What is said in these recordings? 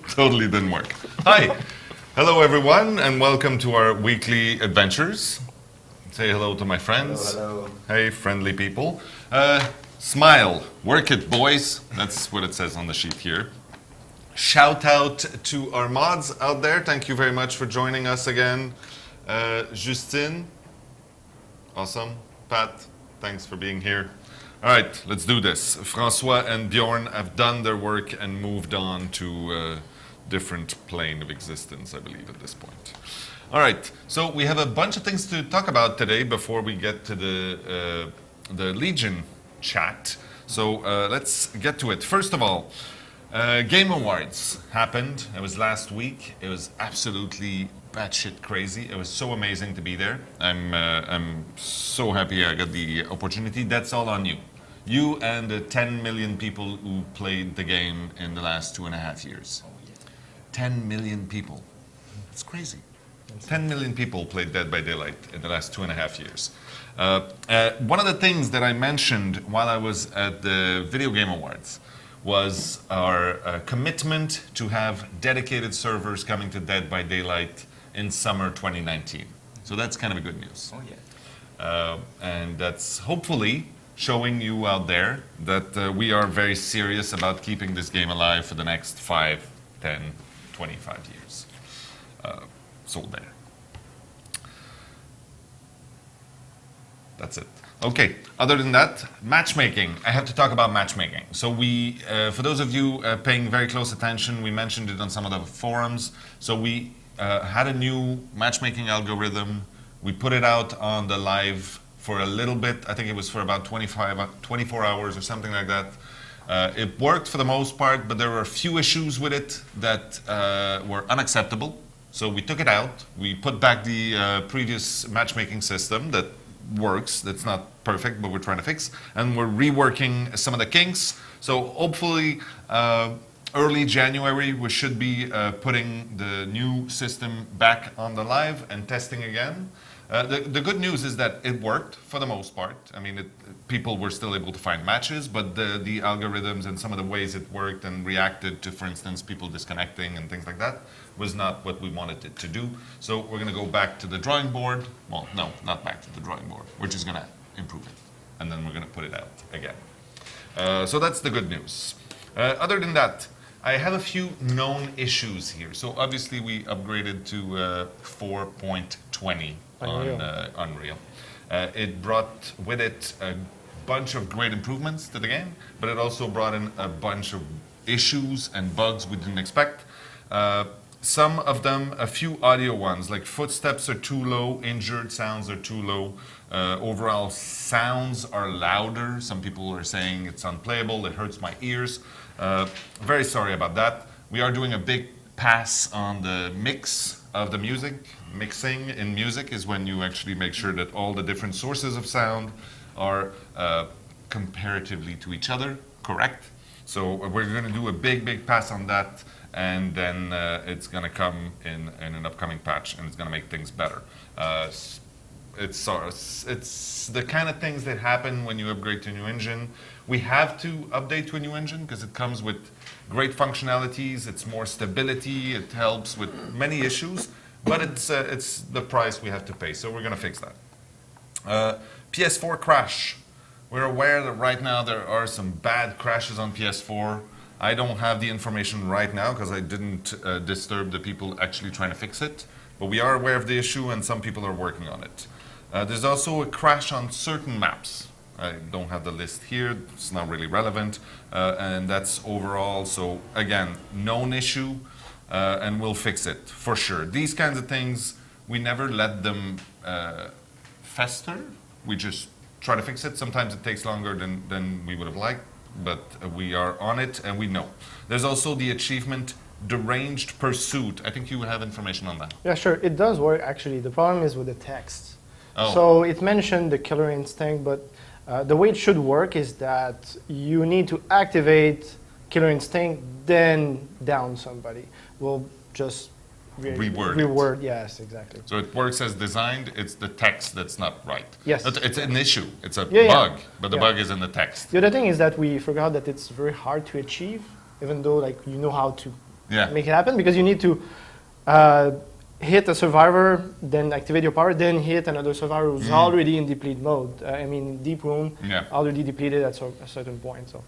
Totally didn't work. Hi. Hello, everyone, and welcome to our weekly adventures. Say hello to my friends. Hello, hello. Hey, friendly people. Smile. Work it, boys. That's what it says on the sheet here. Shout out to our mods out there. Thank you very much for joining us again. Justine. Awesome. Pat, thanks for being here. All right, let's do this. François and Bjorn have done their work and moved on to a different plane of existence, I believe, at this point. All right, so we have a bunch of things to talk about today before we get to the Legion chat. So let's get to it. First of all, Game Awards happened. It was last week. It was absolutely batshit crazy. It was so amazing to be there. I'm so happy I got the opportunity. That's all on you. You and the 10 million people who played the game in the last 2.5 years. 10 million people. It's crazy. 10 million people played Dead by Daylight in the last 2.5 years. One of the things that I mentioned while I was at the Video Game Awards was our commitment to have dedicated servers coming to Dead by Daylight in summer 2019. So that's kind of a good news. Oh yeah. And that's hopefully showing you out there that we are very serious about keeping this game alive for the next 5, 10, 25 years. So there. That's it. Okay, other than that, matchmaking. I have to talk about matchmaking. So we, for those of you paying very close attention, we mentioned it on some of the forums. So we had a new matchmaking algorithm. We put it out on the live for a little bit. I think it was for about 24 hours or something like that. It worked for the most part, but there were a few issues with it that were unacceptable. So we took it out. We put back the previous matchmaking system that works. That's not perfect, but we're trying to fix. And we're reworking some of the kinks. So hopefully, early January, we should be putting the new system back on the live and testing again. The good news is that it worked for the most part. I mean, people were still able to find matches, but the algorithms and some of the ways it worked and reacted to, for instance, people disconnecting and things like that was not what we wanted it to do. So we're going to go back to the drawing board. Well, no, not back to the drawing board. We're just going to improve it, and then we're going to put it out again. So that's the good news. Other than that, I have a few known issues here. So obviously we upgraded to 4.20 on Unreal. It brought with it a bunch of great improvements to the game, but it also brought in a bunch of issues and bugs we didn't expect. Some of them, a few audio ones, like footsteps are too low, injured sounds are too low, overall sounds are louder. Some people are saying it's unplayable, it hurts my ears. Very sorry about that. We are doing a big pass on the mix of the music. Mixing in music is when you actually make sure that all the different sources of sound are comparatively to each other correct. So we're going to do a big pass on that, and then it's going to come in an upcoming patch, and it's going to make things better. It's the kind of things that happen when you upgrade to a new engine. We have to update to a new engine because it comes with great functionalities, it's more stability, it helps with many issues, but it's the price we have to pay, so we're going to fix that. Ps4 Crash. We're aware that right now there are some bad crashes on PS4. I don't have the information right now because I didn't disturb the people actually trying to fix it, but we are aware of the issue and some people are working on it. There's also a crash on certain maps. I don't have the list here, it's not really relevant, and that's overall, so again, known issue, and we'll fix it, for sure. These kinds of things, we never let them fester, we just try to fix it. Sometimes it takes longer than we would have liked, but we are on it and we know. There's also the achievement Deranged Pursuit. I think you have information on that. Yeah, sure, it does work actually. The problem is with the text. Oh. So it mentioned the killer instinct, but the way it should work is that you need to activate killer instinct, then down somebody. We'll just reword it. Yes, exactly. So it works as designed. It's the text that's not right. Yes. It's an issue. It's a Yeah, bug, but the yeah. bug is in the text. The other thing is that we forgot that it's very hard to achieve, even though like you know how to make it happen, because you need to hit a survivor, then activate your power, then hit another survivor who's already in deplete mode. In deep wound, already depleted at a certain point. So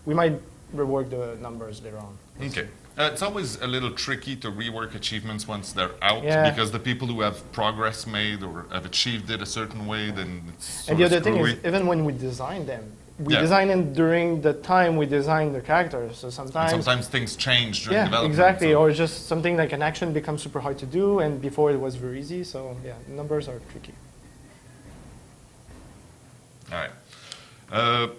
we might rework the numbers later on. Okay. It's always a little tricky to rework achievements once they're out, Yeah. because the people who have progress made or have achieved it a certain way, then it's And the other thing is, even when we design them, we design them during the time we design the characters. So sometimes things change during development. Exactly, so. or just something like an action becomes super hard to do, and before it was very easy. So yeah, numbers are tricky. All right.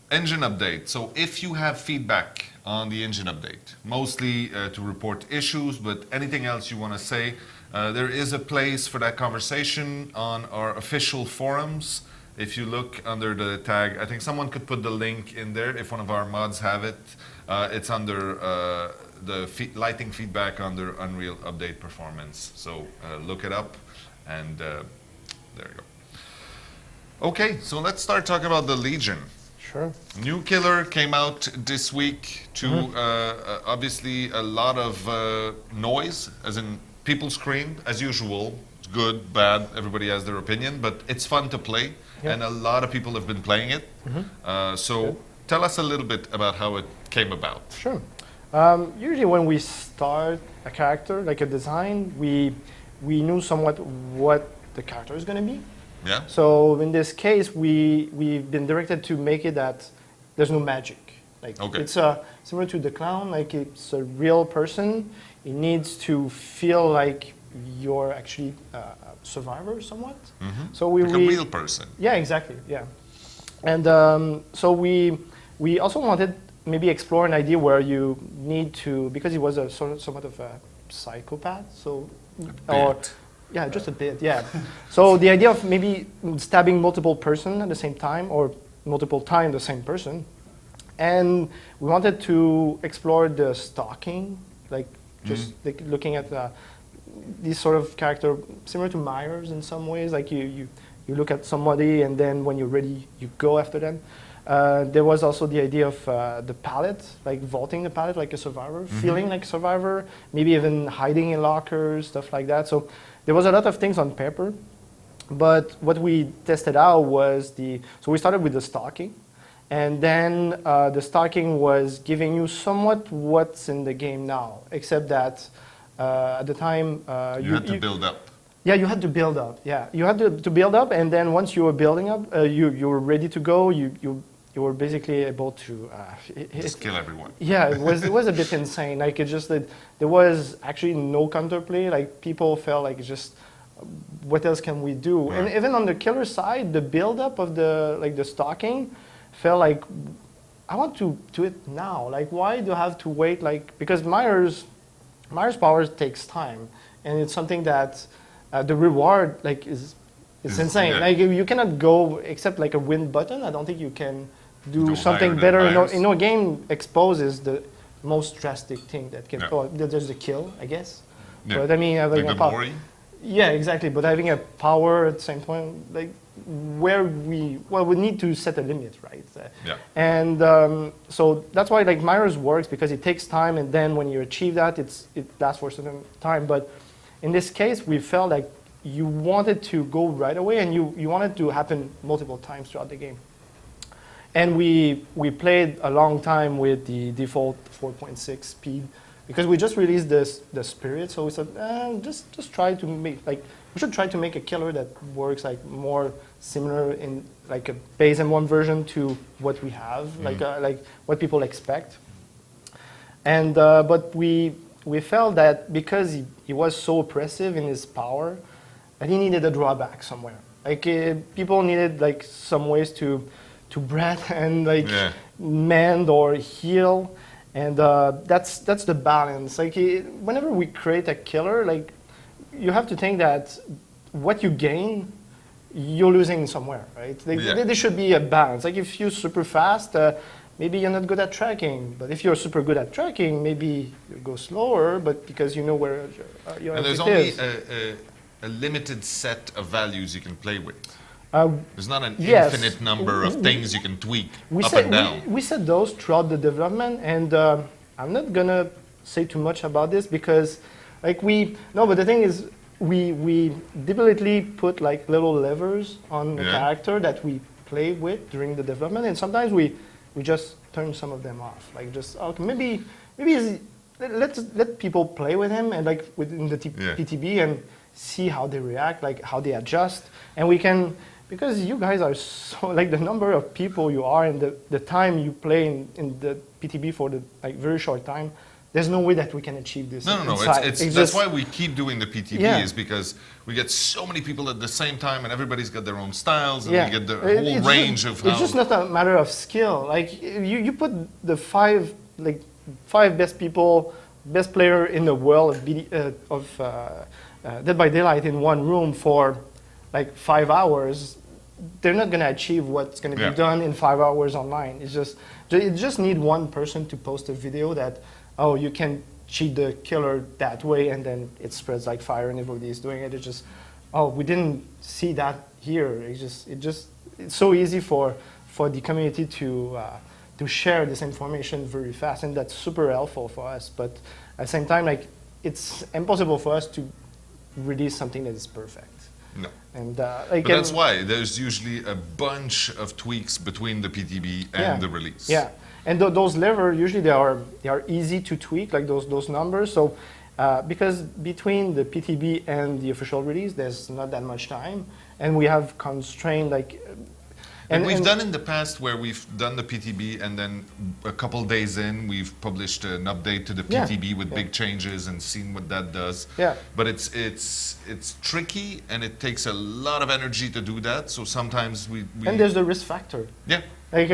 Engine update. So if you have feedback on the engine update, mostly to report issues, but anything else you want to say, there is a place for that conversation on our official forums. If you look under the tag, I think someone could put the link in there if one of our mods have it. It's under the lighting feedback under Unreal Update Performance. So look it up, and there you go. Okay, so let's start talking about the Legion. Sure. New killer came out this week to obviously a lot of noise, as in people screamed, as usual. It's good, bad, everybody has their opinion, but it's fun to play, and a lot of people have been playing it. So tell us a little bit about how it came about. Sure. Usually when we start a character, like a design, we knew somewhat what the character is going to be. Yeah. So in this case, we've been directed to make it that there's no magic. Like it's similar to the clown. Like it's a real person. It needs to feel like you're actually a survivor somewhat. So like a real person. Yeah, exactly. Yeah. And so we also wanted maybe explore an idea where you need to, because he was a somewhat of a psychopath. So yeah, just a bit, yeah. So the idea of maybe stabbing multiple person at the same time, or multiple times the same person. And we wanted to explore the stalking, like just like looking at this sort of character, similar to Myers in some ways, like you look at somebody and then when you're ready, you go after them. There was also the idea of the palette, like vaulting the palette like a survivor, feeling like a survivor, maybe even hiding in lockers, stuff like that. So there was a lot of things on paper, but what we tested out was so we started with the stalking, and then the stalking was giving you somewhat what's in the game now, except that at the time you had to build up. Yeah, you had to build up. Yeah, you had to build up, and then once you were building up, you were ready to go. You were basically able to just kill everyone. Yeah, it was a bit insane. Like it just that there was actually no counterplay. Like people felt like just what else can we do? And even on the killer side, the build up of the stalking felt like I want to do it now. Like why do I have to wait? Like because Myers powers takes time, and it's something that the reward like is insane. Yeah. Like you cannot go except like a win button. I don't think you can do something better. A game exposes the most drastic thing that can. Oh, there's the kill, I guess. Yeah. But I mean, having like a power. Yeah, exactly. But having a power at the same point, like we need to set a limit, right? Yeah. And so that's why like Myers works, because it takes time, and then when you achieve that, it lasts for a certain time. But in this case, we felt like you wanted to go right away, and you wanted to happen multiple times throughout the game. And we played a long time with the default 4.6 speed, because we just released the spirit. So we said, just try to make we should try to make a killer that works like more similar in like a base M1 version to what we have, like what people expect. And but we felt that because he was so oppressive in his power, that he needed a drawback somewhere. Like people needed like some ways to breathe and mend or heal, and that's the balance. Like whenever we create a killer, like you have to think that what you gain, you're losing somewhere, right? There should be a balance. Like if you're super fast, maybe you're not good at tracking. But if you're super good at tracking, maybe you go slower, but because you know where your And there's object only is. a limited set of values you can play with. Uh, There's not an yes. infinite number of things you can tweak we up said, and down. We said those throughout the development, and I'm not gonna say too much about this because, like but the thing is, we deliberately put like little levers on the character that we play with during the development, and sometimes we just turn some of them off. Like just maybe let people play with him and like within the PTB and see how they react, like how they adjust, and we can. Because you guys are so, like the number of people you are and the time you play in the PTB for the like very short time, there's no way that we can achieve this. No. It's that's just, why we keep doing the PTB is because we get so many people at the same time and everybody's got their own styles and we get the whole range of how... It's just not a matter of skill. Like you put the five best people, best player in the world of Dead by Daylight in one room for like 5 hours, they're not going to achieve what's going to be done in 5 hours online. It just need one person to post a video that, oh, you can cheat the killer that way, and then it spreads like fire, and everybody is doing it. It's just, oh, we didn't see that here. It's so easy for the community to share this information very fast, and that's super helpful for us. But at the same time, like it's impossible for us to release something that is perfect. No. And but that's why there's usually a bunch of tweaks between the PTB and the release. Yeah, and those levers usually they are easy to tweak, like those numbers. So because between the PTB and the official release, there's not that much time, and we have constrained like. And we've done in the past where we've done the PTB and then a couple days in we've published an update to the PTB with big changes and seen what that does. Yeah. But it's tricky and it takes a lot of energy to do that. So sometimes we and there's the risk factor. Yeah. Like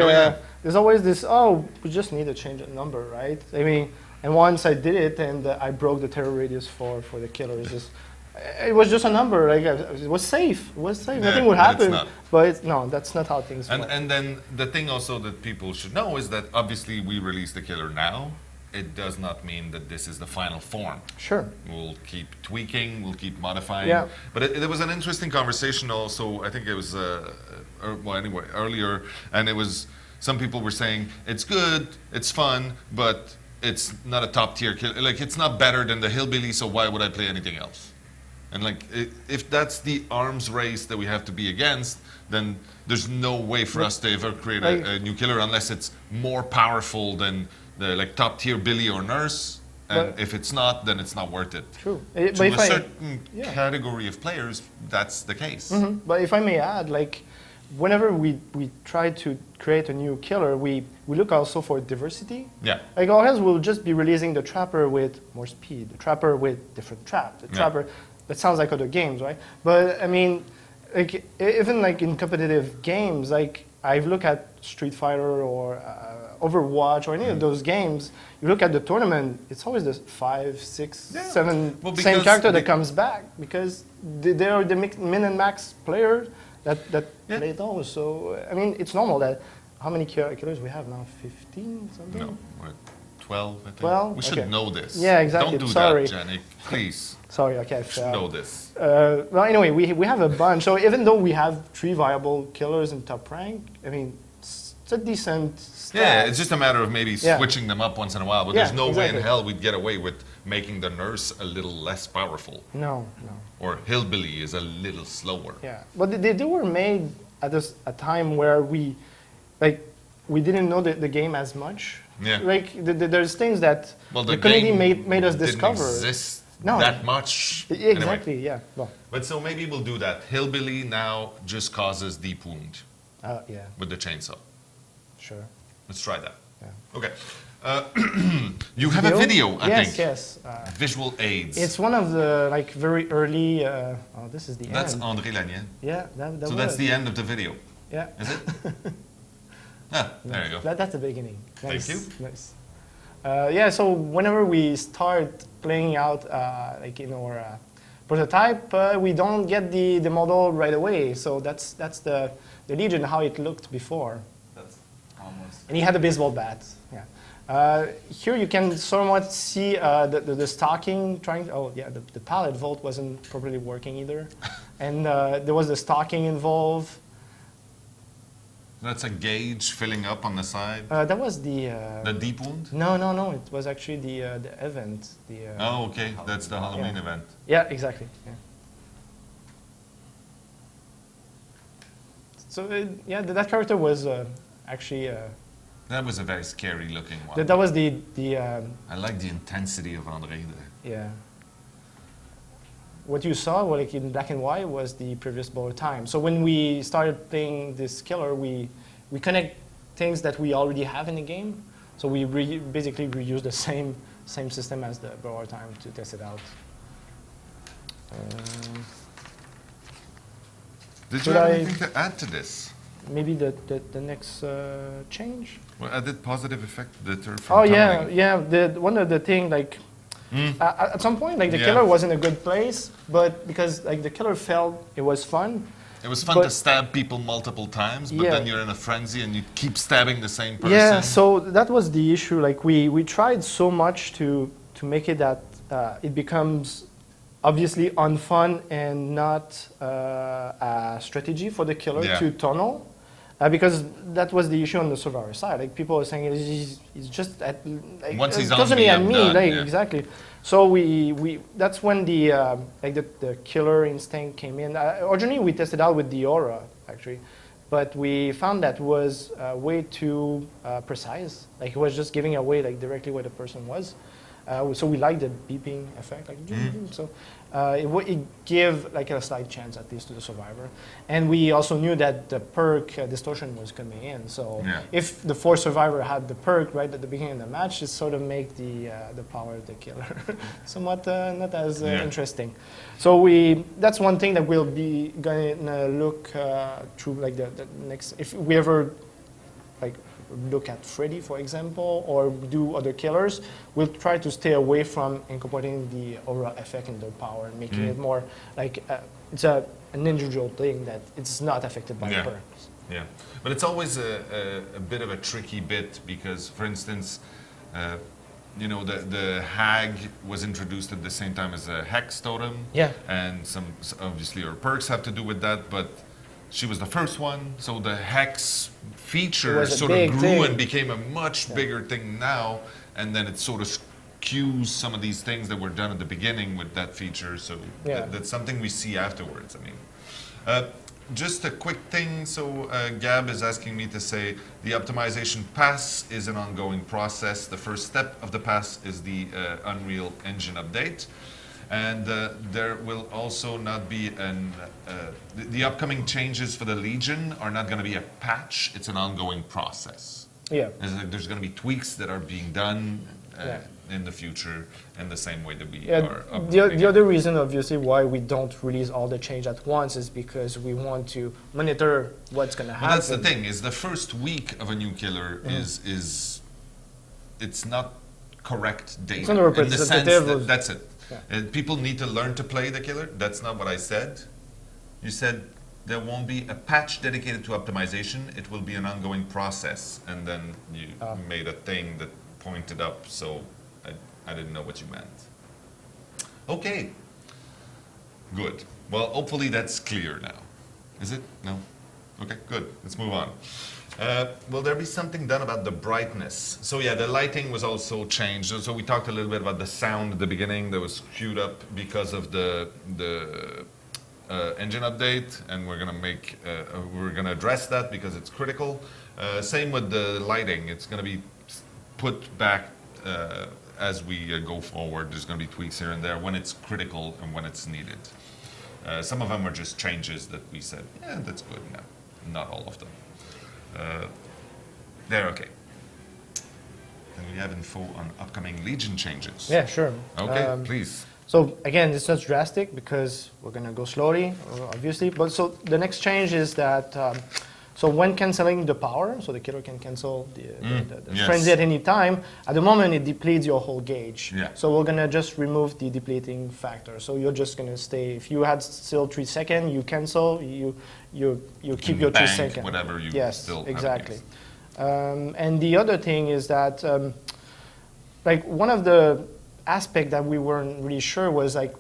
there's always this. Oh, we just need to change a number, right? I mean, and once I did it and I broke the terror radius for the killer. It was just a number. Like it was safe. It was safe. Nothing would happen. But no, that's not how things work. And then the thing also that people should know is that obviously we release the killer now. It does not mean that this is the final form. Sure. We'll keep tweaking. We'll keep modifying. Yeah. But there was an interesting conversation also. I think it was earlier, and it was some people were saying it's good, it's fun, but it's not a top tier killer. Like it's not better than the hillbilly. So why would I play anything else? And like, if that's the arms race that we have to be against, then there's no way for us to ever create a new killer unless it's more powerful than the like top tier Billy or Nurse. And if it's not, then it's not worth it. True. To a certain category of players, that's the case. Mm-hmm. But if I may add, like, whenever we try to create a new killer, we look also for diversity. Yeah. Like, or else we'll just be releasing the Trapper with more speed, the Trapper with different trap, the Trapper. That sounds like other games, right? But I mean, like even like in competitive games, like I look at Street Fighter or Overwatch or any of those games. You look at the tournament; it's always the 5, 6, 7 same character that comes back because they are the min and max players that play those. So I mean, it's normal that how many killers we have now? 15 something? No, we're at 12. I think. 12? We should know this. Yeah, exactly. Don't do Sorry. that, Janik. Please. Sorry, okay. You should know this. Well, anyway, we have a bunch. So even though we have 3 viable killers in top rank, I mean, it's a decent stat. Yeah, it's just a matter of maybe switching them up once in a while. But there's no way in hell we'd get away with making the Nurse a little less powerful. No. Or Hillbilly is a little slower. Yeah, but they were made at a time where we didn't know the game as much. Yeah. Like there's things that the community made us discover. Didn't exist that much. Exactly. Anyway. Yeah. Well. But so maybe we'll do that. Hillbilly now just causes deep wound. Yeah. With the chainsaw. Sure. Let's try that. Yeah. Okay. You have a video, I think. Yes. Visual aids. It's one of the very early. This is the end. That's André Lanier. Yeah. So that's the end of the video. Yeah. Is it? There you go. That's the beginning. Nice. Thank you. Nice. So whenever we start playing out in our prototype, we don't get the model right away. So that's the Legion how it looked before. That's almost And he had a baseball bat. Yeah. Here you can somewhat see the stocking trying. Oh yeah, the pallet vault wasn't properly working either, and there was the stocking involved. That's a gauge filling up on the side. That was the deep wound. No. It was actually the event. Oh, okay. That's the Halloween event. Yeah, exactly. Yeah. So that character was actually. That was a very scary looking one. That was the. I like the intensity of André there. Yeah. What you saw, well, like in black and white, was the previous bowler time. So when we started playing this killer, we connect things that we already have in the game. So we basically reuse the same system as the bowler time to test it out. Did you have anything to add to this? Maybe the next change. Well, added positive effect deter from. Oh tumbling. yeah. One of the thing like. At some point, like the killer was in a good place, but because like the killer felt it was fun. It was fun to stab people multiple times, but then you're in a frenzy and you keep stabbing the same person. Yeah, so that was the issue. Like we tried so much to make it that it becomes obviously unfun and not a strategy for the killer to tunnel. Because that was the issue on the survivor side. Like people are saying, he's just at, like, once he's totally on me, at me, done, exactly. So we that's when the the killer instinct came in. Originally we tested out with the aura actually, but we found that was way too precise. Like it was just giving away like directly where the person was. So we liked the beeping effect, like so it gave like a slight chance at least to the survivor, and we also knew that the perk distortion was coming in. So if the fourth survivor had the perk right at the beginning of the match, it sort of make the power of the killer somewhat not as interesting. So that's one thing that we'll be gonna look through like the next if we ever like look at Freddy, for example, or do other killers, we'll try to stay away from incorporating the aura effect in their power and making it more like it's an individual thing that it's not affected by the perks. Yeah, but it's always a bit of a tricky bit because, for instance, you know, the hag was introduced at the same time as a hex totem. Yeah. And obviously her perks have to do with that, but she was the first one, so the hex feature sort of grew and became a much bigger thing now, and then it sort of skews some of these things that were done at the beginning with that feature, so that's something we see afterwards. I mean, just a quick thing, so Gab is asking me to say the optimization pass is an ongoing process. The first step of the pass is the Unreal Engine update. And there will also not be the upcoming changes for the Legion are not going to be a patch. It's an ongoing process. Yeah. There's going to be tweaks that are being done in the future in the same way that we are updating. The other reason, obviously, why we don't release all the change at once is because we want to monitor what's going to happen. Well, that's the thing, is the first week of a new killer is it's not correct data. It's not representative. That's it. People need to learn to play the killer. That's not what I said. You said there won't be a patch dedicated to optimization. It will be an ongoing process. And then you made a thing that pointed up, so I didn't know what you meant. Okay. Good. Well, hopefully that's clear now. Is it? No? Okay, good. Let's move on. Will there be something done about the brightness? So yeah, the lighting was also changed. So we talked a little bit about the sound at the beginning that was skewed up because of the engine update, and we're gonna address that because it's critical. Same with the lighting; it's gonna be put back as we go forward. There's gonna be tweaks here and there when it's critical and when it's needed. Some of them are just changes that we said, yeah, that's good. No, not all of them. They're okay. And we have info on upcoming Legion changes. Yeah, sure. Okay, please. So again, it's not drastic because we're going to go slowly, obviously. But so the next change is that so when canceling the power, so the killer can cancel the frenzy at any time. At the moment, it depletes your whole gauge. Yeah. So we're going to just remove the depleting factor. So you're just going to stay. If you had still 3 seconds, you cancel. You keep your 3 seconds. Whatever you still exactly. And the other thing is that, like one of the aspect that we weren't really sure was like,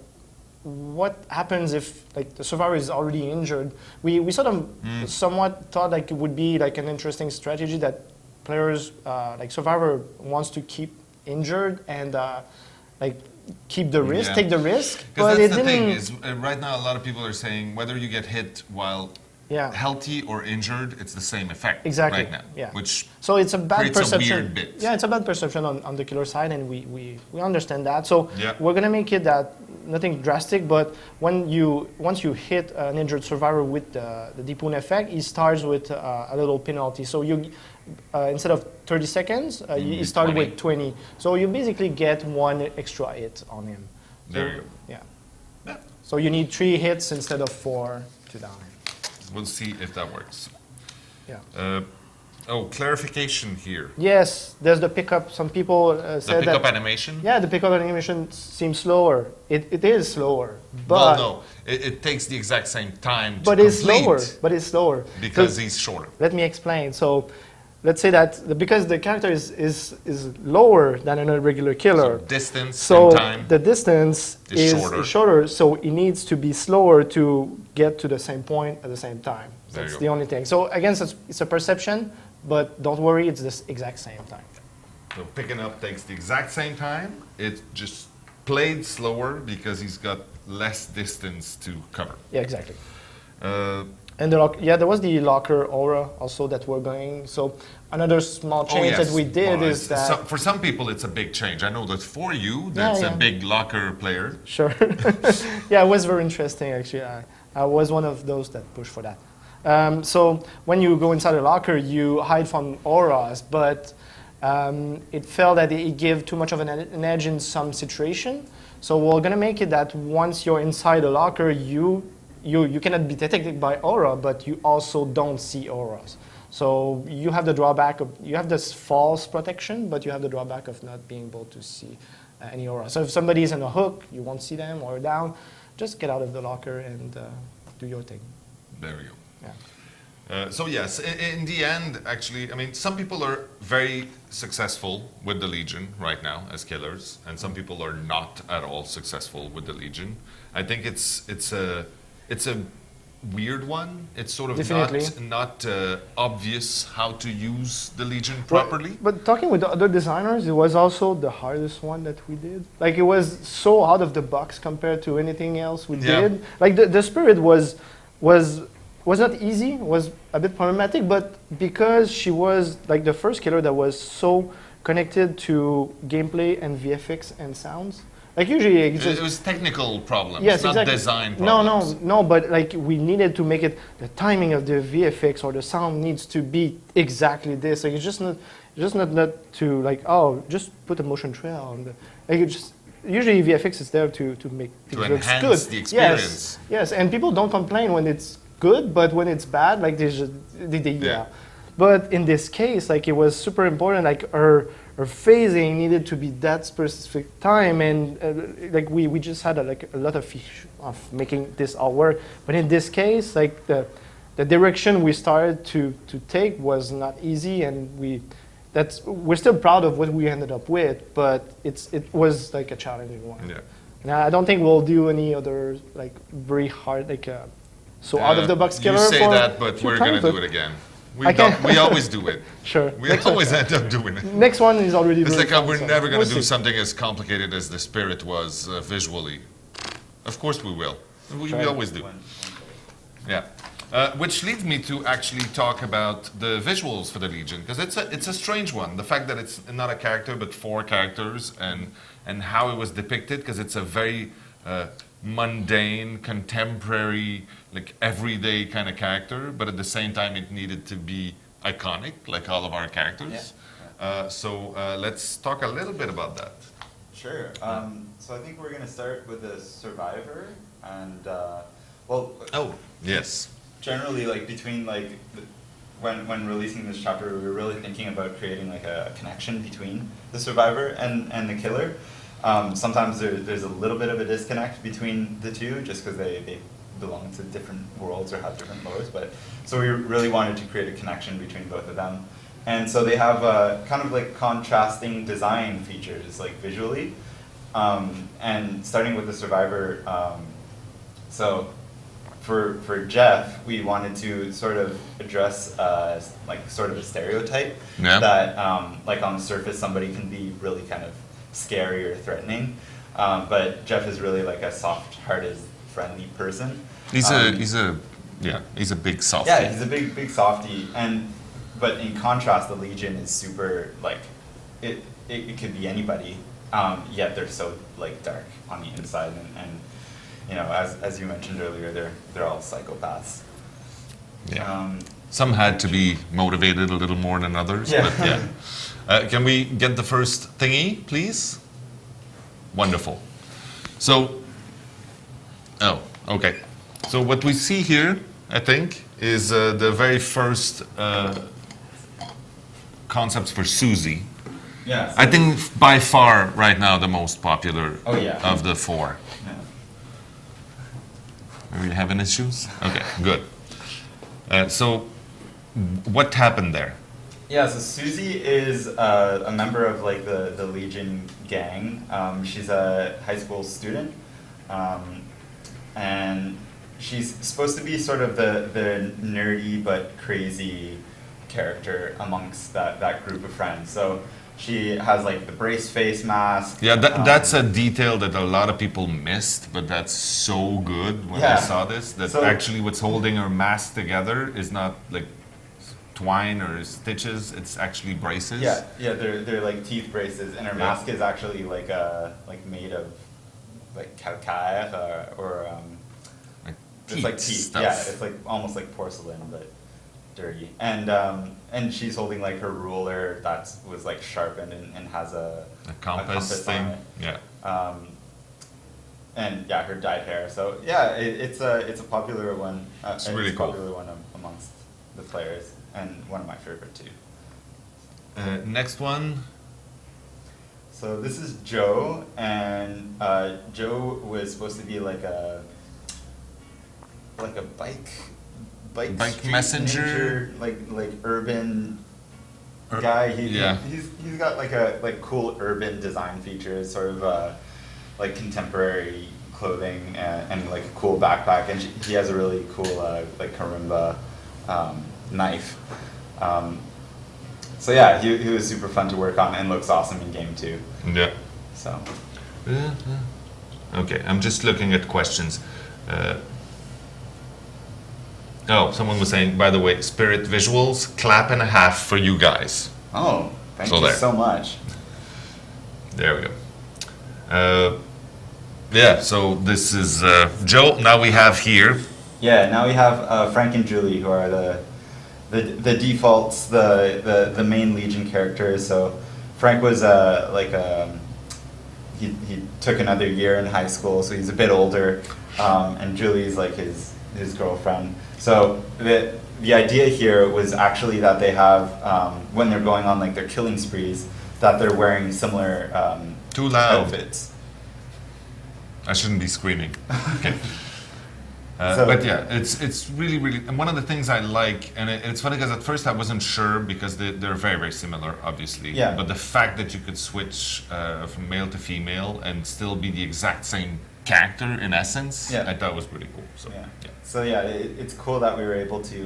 what happens if like the survivor is already injured? We sort of somewhat thought like it would be like an interesting strategy that players like survivor wants to keep injured and like keep the risk, take the risk. Because that's the thing is right now a lot of people are saying whether you get hit while healthy or injured, it's the same effect right now. Which so it's a bad perception. A weird bit. Yeah, it's a bad perception on the killer side, and we understand that. So we're gonna make it that nothing drastic, but once you hit an injured survivor with the deep wound effect, he starts with a little penalty. So you instead of 30 seconds, you start 20. with 20. So you basically get one extra hit on him. There you go. Yeah. So you need 3 hits instead of 4 to die. We'll see if that works. Yeah. Clarification here. Yes, there's the pickup. Some people said the pickup animation? Yeah, the pickup animation seems slower. It is slower, well, but no, it takes the exact same time to but complete. It's slower Because he's shorter. Let me explain. So, let's say that because the character is lower than a regular killer. So distance so and time. The distance is shorter, so it needs to be slower to get to the same point at the same time. That's the only thing. So again, it's a perception, but don't worry, it's the exact same time. So picking up takes the exact same time. It just played slower because he's got less distance to cover. Yeah, exactly. And there was the locker aura also that we're going. So another small change that we did is that for some people it's a big change. I know that for you, that's a big locker player. Sure. Yeah, it was very interesting actually. I was one of those that pushed for that. So when you go inside a locker, you hide from auras, but it felt that it gave too much of an edge in some situation. So we're gonna make it that once you're inside a locker, you cannot be detected by aura, but you also don't see auras. So you have the drawback of, you have this false protection, but you have the drawback of not being able to see any aura. So if somebody's in a hook, you won't see them or down, just get out of the locker and do your thing. There we go. Yeah. So yes, in the end, actually, I mean, some people are very successful with the Legion right now as killers, and some people are not at all successful with the Legion. I think it's a weird one. It's sort of not obvious how to use the Legion properly. But talking with the other designers, it was also the hardest one that we did. Like it was so out of the box compared to anything else we did. Like the spirit was not easy, was a bit problematic, but because she was like the first killer that was so connected to gameplay and VFX and sounds. Like usually it was technical problems, not design problems. No, but like we needed to make it, the timing of the VFX or the sound needs to be exactly this. Like it's just not to like, oh, just put a motion trail on the, like it just, usually VFX is there to make things look good. To enhance the experience. Yes, and people don't complain when it's good, but when it's bad, like But in this case, like it was super important, like her phasing needed to be that specific time, and like we just had a lot of issues of making this all work. But in this case, like the direction we started to take was not easy, and we're still proud of what we ended up with, but it was like a challenging one. Yeah. And I don't think we'll do any other like very hard out of the box killer. You say that, but we're gonna do it again. We always do it. Sure. We always end up doing it. Next one is already. It's really like we're never going to do something as complicated as the spirit was visually. Of course we will. We always do. Yeah. Which leads me to actually talk about the visuals for the Legion, because it's a strange one. The fact that it's not a character but 4 characters, and how it was depicted, because it's a very mundane, contemporary, like everyday kind of character, but at the same time it needed to be iconic, like all of our characters. Yeah. So let's talk a little bit about that. Sure. So I think we're going to start with the survivor, and yes. Generally, like between like when releasing this chapter, we were really thinking about creating like a connection between the survivor and the killer. Sometimes there's a little bit of a disconnect between the two, just because they belong to different worlds or have different lores. But so we really wanted to create a connection between both of them. And so they have kind of like contrasting design features, like visually. And starting with the survivor, so for Jeff, we wanted to sort of address like sort of a stereotype that like on the surface somebody can be really kind of scary or threatening, but Jeff is really like a soft-hearted, friendly person. He's a big softie. Yeah, he's a big softie, but in contrast, the Legion is super like it could be anybody, yet they're so like dark on the inside, and you know, as you mentioned earlier, they're all psychopaths. Yeah. Some had to be motivated a little more than others, yeah. but yeah. Can we get the first thingy, please? Wonderful. So, okay. So what we see here, I think, is the very first concepts for Susie. Yeah. So I think by far right now the most popular of the four. Yeah. Are you having issues? Okay, good. So what happened there? Yeah, so Susie is a member of like the Legion gang. She's a high school student, and she's supposed to be sort of the nerdy but crazy character amongst that group of friends. So she has like the brace face mask. Yeah, that's a detail that a lot of people missed, but that's so good when I saw this. That So actually what's holding her mask together is not like twine or stitches, it's actually braces. Yeah, they're like teeth braces, and her mask is actually like made of like calcaire or Like it's like teeth teeth. stuff. Yeah, it's like almost like porcelain but dirty. And she's holding like her ruler that was like sharpened and has a compass thing. on it. Yeah. And yeah, her dyed hair. So yeah, it's a popular one. It's really cool. Popular one amongst the players, and one of my favorite too. Next one. So this is Joe, and Joe was supposed to be like a bike street messenger, like urban guy. He's got like cool urban design features, sort of like contemporary clothing and like a cool backpack, and he has a really cool like karimba knife. So yeah, he was super fun to work on and looks awesome in game too. Yeah. So. Okay, I'm just looking at questions. Someone was saying, by the way, Spirit Visuals, clap and a half for you guys. Oh, thank you so much. There we go. So this is Joe. Now we have here. Yeah, now we have Frank and Julie, who are the defaults, the main Legion characters. So Frank was he took another year in high school, so he's a bit older, and Julie's like his girlfriend. So the idea here was actually that they have when they're going on like their killing sprees, that they're wearing similar Too loud. outfits. I shouldn't be screaming. Okay. So- But yeah, it's really, and one of the things I like, and it's funny because at first I wasn't sure because they're very, very similar, obviously. Yeah. But the fact that you could switch from male to female and still be the exact same character in essence, I thought was pretty cool. So Yeah. So yeah, it's cool that we were able to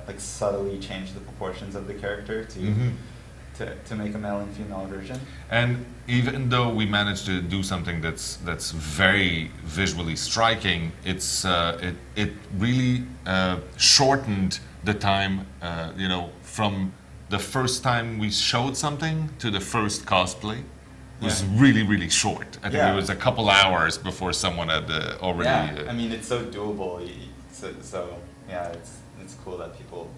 like subtly change the proportions of the character to make a male and female version. And even though we managed to do something that's very visually striking, it really shortened the time, from the first time we showed something to the first cosplay. It was really, really short. I think it was a couple hours before someone had already. Yeah, I mean it's so doable. So yeah, it's cool that people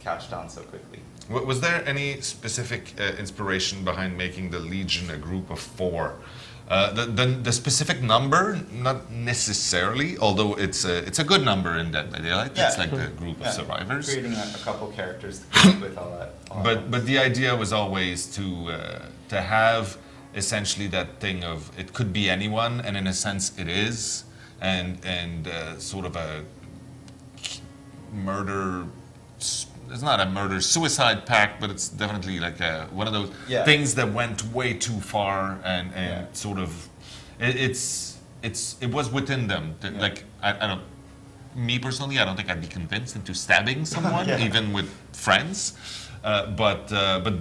catched on so quickly. Was there any specific inspiration behind making the Legion a group of 4? The specific number, not necessarily, although it's a good number in Dead by Daylight. It's like the group of survivors. Creating a couple characters to cope with all that. But the idea was always to have essentially that thing of it could be anyone, and in a sense it is, and sort of a murder. it's not a murder-suicide pact, but it's definitely like one of those Yeah. things that went way too far and Yeah. sort of, it was within them. That, Yeah. Like, I don't, me personally, I don't think I'd be convinced into stabbing someone, Yeah. even with friends. But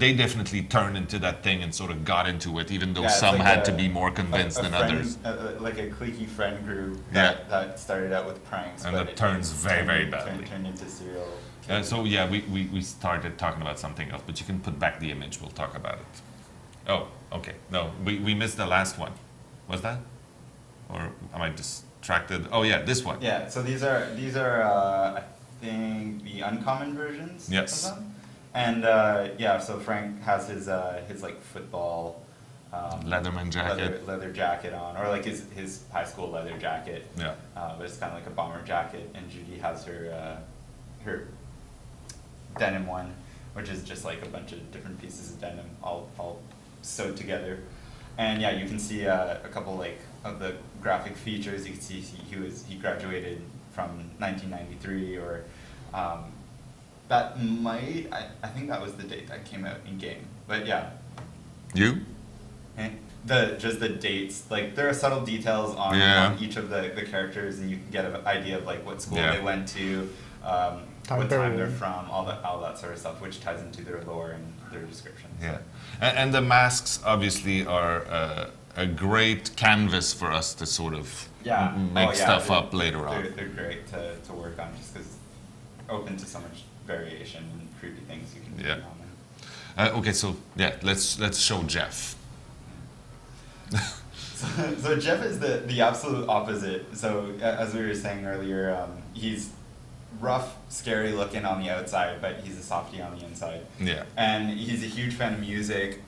they definitely turned into that thing and sort of got into it, even though Yeah, it's some like had to be more convinced than friend, others. like a cliquey friend group Yeah. that started out with pranks, And but that it turns very, very badly. Turned into serial. So yeah, we started talking about something else, but you can put back the image. We'll talk about it. Oh, okay. No, we missed the last one. Was that? Or am I distracted? Oh yeah, this one. Yeah. So these are I think the uncommon versions Yes. of them. And yeah, so Frank has his like football Leatherman jacket. leather jacket on, or like his high school leather jacket. Yeah. But it's kind of like a bomber jacket, and Judy has her denim one, which is just like a bunch of different pieces of denim all sewed together. And yeah, you can see a couple like of the graphic features. You can see he graduated from 1993, or that might I think that was the date that came out in game. But yeah, You? and just the dates, like there are subtle details on, Yeah. on each of the characters, and you can get an idea of like what school Yeah. they went to, Time what time period. they're from, all that sort of stuff, which ties into their lore and their descriptions. Yeah. And the masks obviously are a great canvas for us to sort of Yeah. make Oh, yeah, stuff they're- up later on. They're great to work on, just because open to so much variation and creepy things you can do Yeah. on them. Okay, so yeah, let's show Jeff. So Jeff is the absolute opposite. So as we were saying earlier, he's rough, scary looking on the outside, but he's a softie on the inside. Yeah. And he's a huge fan of music.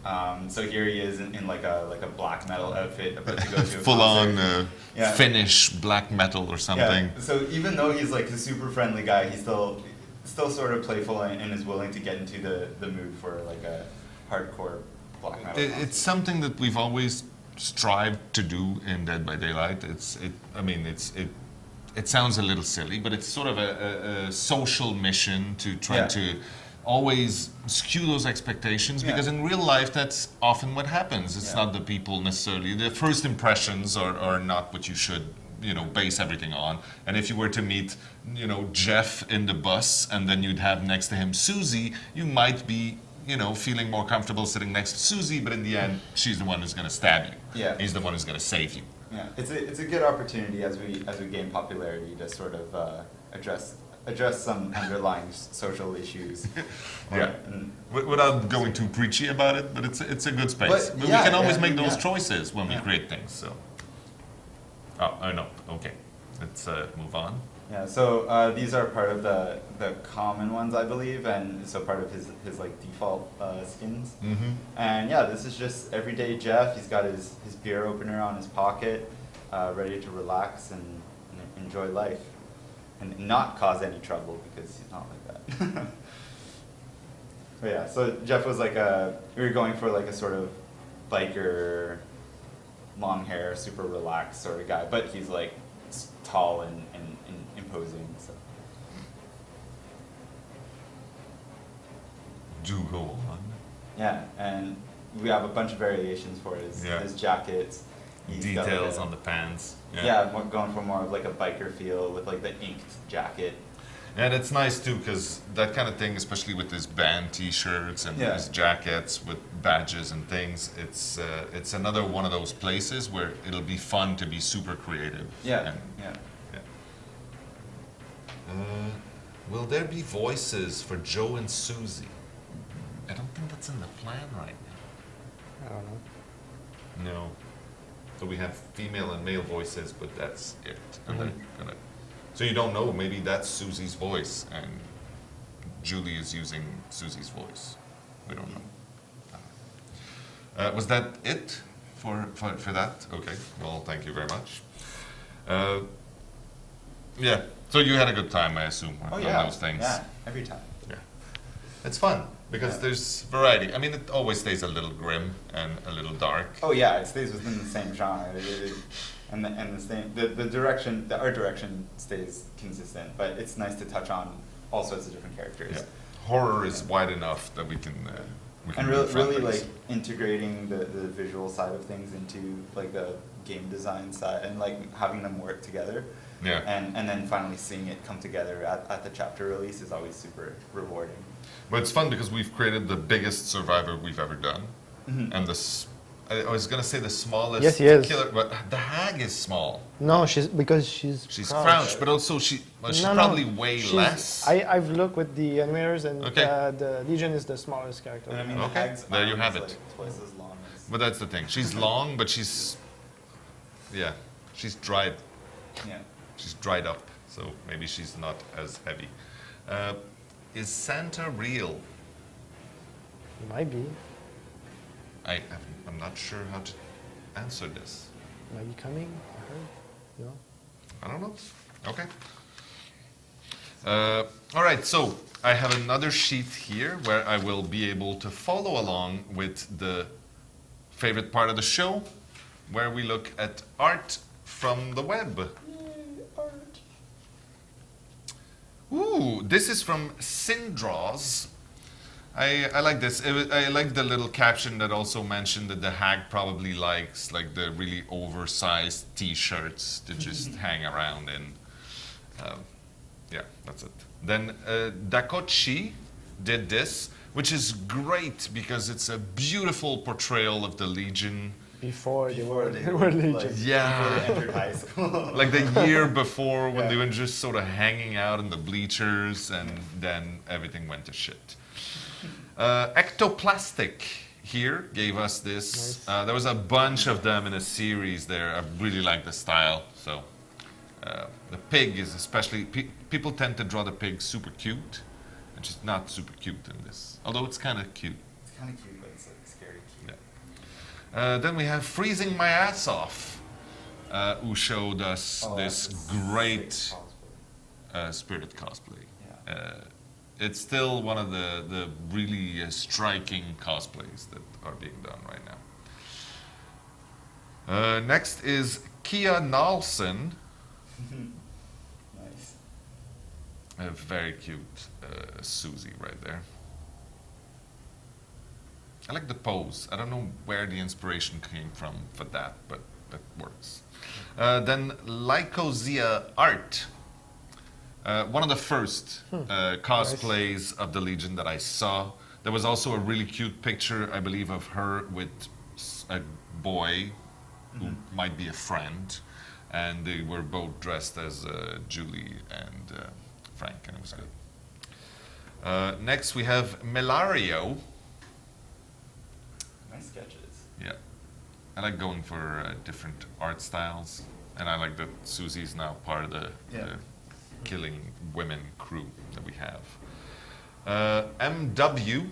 So here he is in like a black metal outfit, about to go to a Full on concert. Yeah. Finnish black metal or something. Yeah. So even though he's like a super friendly guy, he's still sort of playful and is willing to get into the mood for like a hardcore black metal. It's concert. something that we've always strived to do in Dead by Daylight. It sounds a little silly, but it's sort of a social mission to try Yeah. to always skew those expectations, Yeah. because in real life that's often what happens. It's Yeah. not the people necessarily. The first impressions are not what you should, base everything on. And if you were to meet, Jeff in the bus and then you'd have next to him Susie, you might be, feeling more comfortable sitting next to Susie, but in the end, she's the one who's going to stab you. Yeah. He's the one who's going to save you. Yeah, it's a good opportunity as we gain popularity to sort of address some underlying social issues. Yeah. And, Without going too preachy about it, but it's a good space. But, But yeah, we can always yeah, make those yeah. choices when we Yeah. create things. So. Oh, I know. Okay, let's move on. yeah, so these are part of the common ones, I believe, and so part of his like default skins. Mm-hmm. And yeah, this is just everyday Jeff. He's got his beer opener on his pocket, ready to relax and enjoy life, and not cause any trouble, because he's not like that. But yeah, so Jeff was like we were going for like a sort of biker, long hair, super relaxed sort of guy, but he's like tall and imposing. So. Do go on. Yeah, and we have a bunch of variations for Yeah. his jackets. He's got, like, Details on the pants. Yeah, going for more of like a biker feel with like the inked jacket. And it's nice too, because that kind of thing, especially with his band T-shirts and Yeah. his jackets with badges and things, it's another one of those places where it'll be fun to be super creative. Yeah, And, yeah. will there be voices for Joe and Susie? I don't think that's in the plan right I don't know. now. No. So we have female and male voices, but that's it. And Mhm. they're gonna- So you don't know, maybe that's Susie's voice and Julie is using Susie's voice. We don't know. Was that it for that? Okay, well, thank you very much. Yeah, so you had a good time, I assume, Oh on yeah. those things. Yeah, every time. Yeah. It's fun because Yeah. there's variety. I mean, it always stays a little grim and a little dark. Oh yeah, it stays within the same genre. And the same the direction, the art direction stays consistent, but it's nice to touch on all sorts of different characters. Yeah. horror is wide enough that we can And do really friendlies. like integrating the visual side of things into like the game design side and like having them work together. Yeah. And then finally seeing it come together at the chapter release is always super rewarding. But it's fun because we've created the biggest survivor we've ever done, and I was gonna say the smallest Yes, he is. killer, but the hag is small. No, because she's Crouched, but also she's No, probably way she's- less. I've looked with the animators, and Okay. the Legion is the smallest character. And I mean, Okay, the hag's there you arm have is, it. like, twice as long as. But that's the thing. She's long, but she's dried. Yeah. She's dried up, so maybe she's not as heavy. Is Santa real? Might be, I'm not sure how to answer this. might be coming. I heard. No. I don't know. Okay. All right, so I have another sheet here where I will be able to follow along with the favorite part of the show, where we look at art from the web. Art. Ooh, this is from Syndraws. I like this. I like the little caption that also mentioned that the hag probably likes like the really oversized T-shirts to just hang around in. Yeah, that's it. Then Dakochi did this, which is great because it's a beautiful portrayal of the Legion. Before they Before were, they they were were, Legion. like, Yeah. before they entered high school. Like the year before when they Yeah. were just sort of hanging out in the bleachers and then everything went to shit. Ectoplastic here gave us this. Nice. There was a bunch of them in a series there. I really like the style. So the pig is especially, people tend to draw the pig super cute, and she's not super cute in this. Although it's kind of cute. It's kind of cute, but it's like scary cute. Yeah. Then we have Freezing My Ass Off, who showed us Oh, this that's a great sick cosplay. Spirited cosplay. Yeah. It's still one of the really striking cosplays that are being done right now. Next is Qian Ulsan, Nice. a very cute Susie right there. I like the pose. I don't know where the inspiration came from for that, but that works. Then Lycosia Art. One of the first cosplays of the Legion that I saw. There was also a really cute picture, I believe, of her with a boy who might be a friend, and they were both dressed as Julie and Frank, and it was good. Next, we have Melario. Nice sketches. Yeah, I like going for different art styles, and I like that Susie's now part of the killing women crew that we have. MW.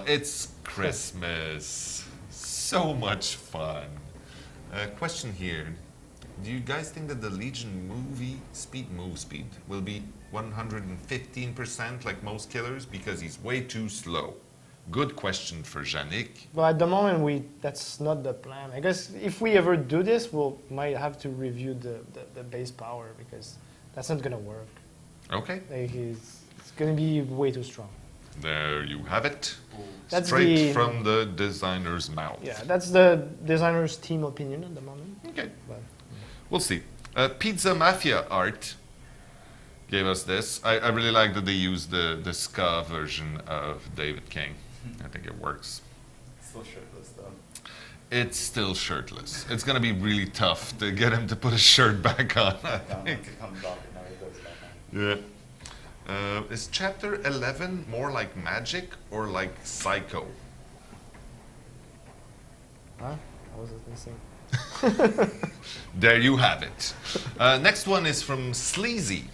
It's Christmas. So much fun. Question here. Do you guys think that the Legion move speed will be 115% like most killers because he's way too slow? Good question for Yannick. But at the moment, that's not the plan. I guess if we ever do this, might have to review the base power because that's not gonna work. Okay, Like it's gonna be way too strong. there you have it. That's Straight the- from the designer's mouth. Yeah, that's the designer's team opinion at the moment. Okay, But we'll see. Pizza Mafia Art gave us this. I really like that they used the ska version of David King. I think it works. Still shirtless though. It's still shirtless. It's gonna be really tough to get him to put his shirt back on. I Down think. to come dog and now he goes back on. Yeah. Is chapter 11 more like Magic or like Psycho? huh? I was gonna say. There you have it. Next one is from Sleazy.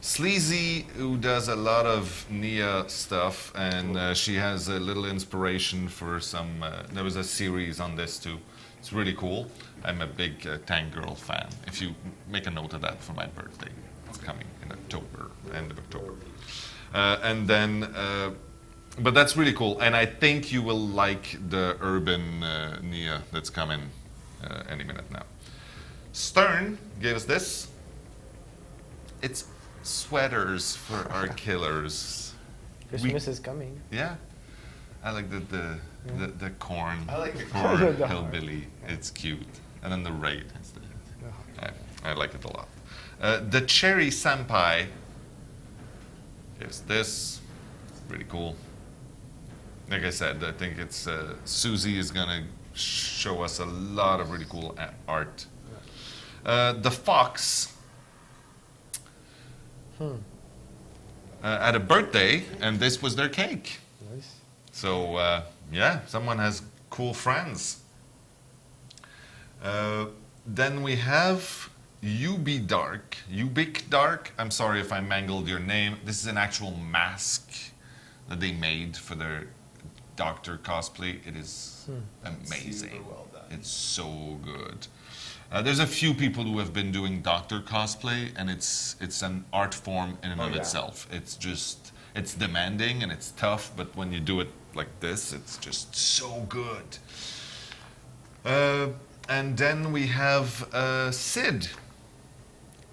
Sleazy, who does a lot of Nia stuff, and she has a little inspiration for some. There was a series on this too. It's really cool. I'm a big Tank Girl fan. If you make a note of that for my birthday, it's coming in October, end of October. And then, but that's really cool, and I think you will like the urban Nia that's coming any minute now. Stern gave us this. It's sweaters for our killers. Christmas is coming. Yeah, I like the corn I like the for corn. hillbilly. It's cute, and then the raid. Yeah. I like it a lot. The cherry senpai is this. Pretty cool. Like I said, I think it's Susie is gonna show us a lot of really cool art. The fox had a birthday, and this was their cake. Nice. So yeah, someone has cool friends. Then we have Ubic Dark. I'm sorry if I mangled your name. This is an actual mask that they made for their doctor cosplay. It is amazing. Super well done. It's so good. There's a few people who have been doing doctor cosplay, and it's an art form in and of itself. It's demanding and it's tough, but when you do it like this, it's just so good. And then we have Sid,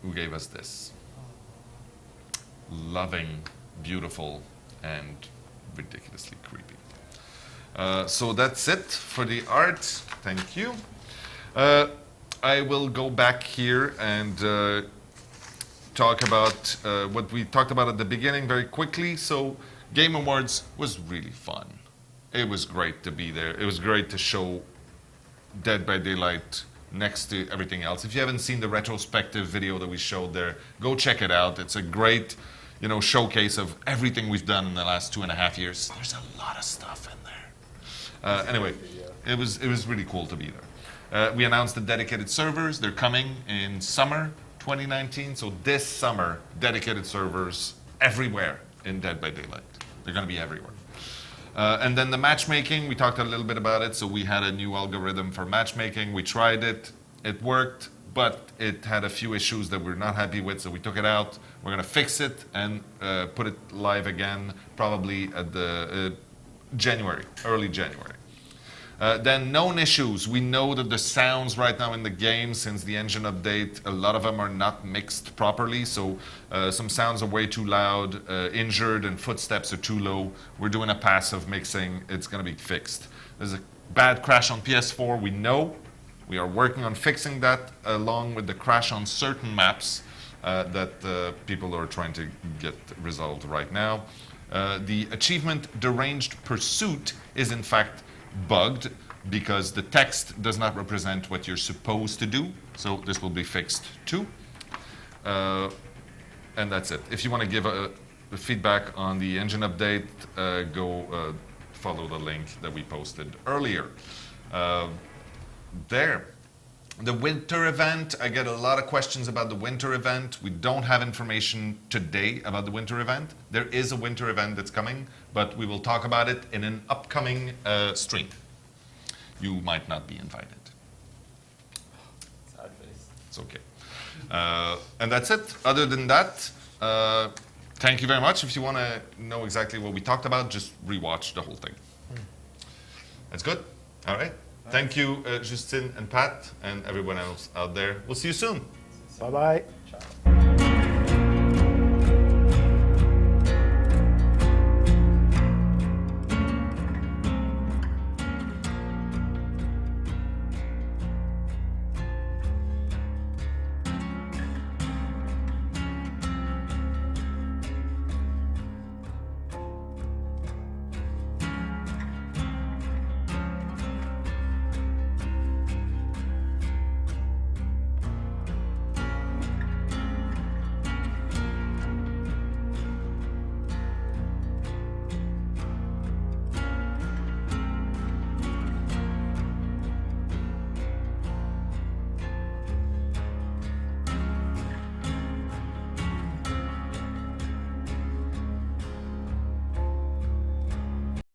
who gave us this. Loving, beautiful, and ridiculously creepy. So that's it for the art. Thank you. I will go back here and talk about what we talked about at the beginning very quickly. So Game Awards was really fun. It was great to be there. It was great to show Dead by Daylight next to everything else. If you haven't seen the retrospective video that we showed there, go check it out. It's a great, showcase of everything we've done in the last 2.5 years. There's a lot of stuff in there. Anyway, it was really cool to be there. We announced the dedicated servers. They're coming in summer 2019. So this summer, dedicated servers everywhere in Dead by Daylight. They're going to be everywhere. And then the matchmaking, we talked a little bit about it. So we had a new algorithm for matchmaking. We tried it. It worked, but it had a few issues that we're not happy with. So we took it out. We're going to fix it and put it live again, probably at the early January. Then known issues. We know that the sounds right now in the game, since the engine update, a lot of them are not mixed properly. So some sounds are way too loud, injured, and footsteps are too low. We're doing a passive mixing. It's going to be fixed. There's a bad crash on PS4. We know. We are working on fixing that, along with the crash on certain maps that people are trying to get resolved right now. The achievement Deranged Pursuit is in fact bugged because the text does not represent what you're supposed to do. So this will be fixed too. And that's it. If you want to give a feedback on the engine update, go follow the link that we posted earlier. There. The winter event, I get a lot of questions about the winter event. We don't have information today about the winter event. There is a winter event that's coming, but we will talk about it in an upcoming stream. You might not be invited. Sad face. It's okay. And that's it. Other than that, thank you very much. If you want to know exactly what we talked about, just rewatch the whole thing. That's good. All right. Thank you, Justin and Pat, and everyone else out there. We'll see you soon. Bye-bye. Ciao.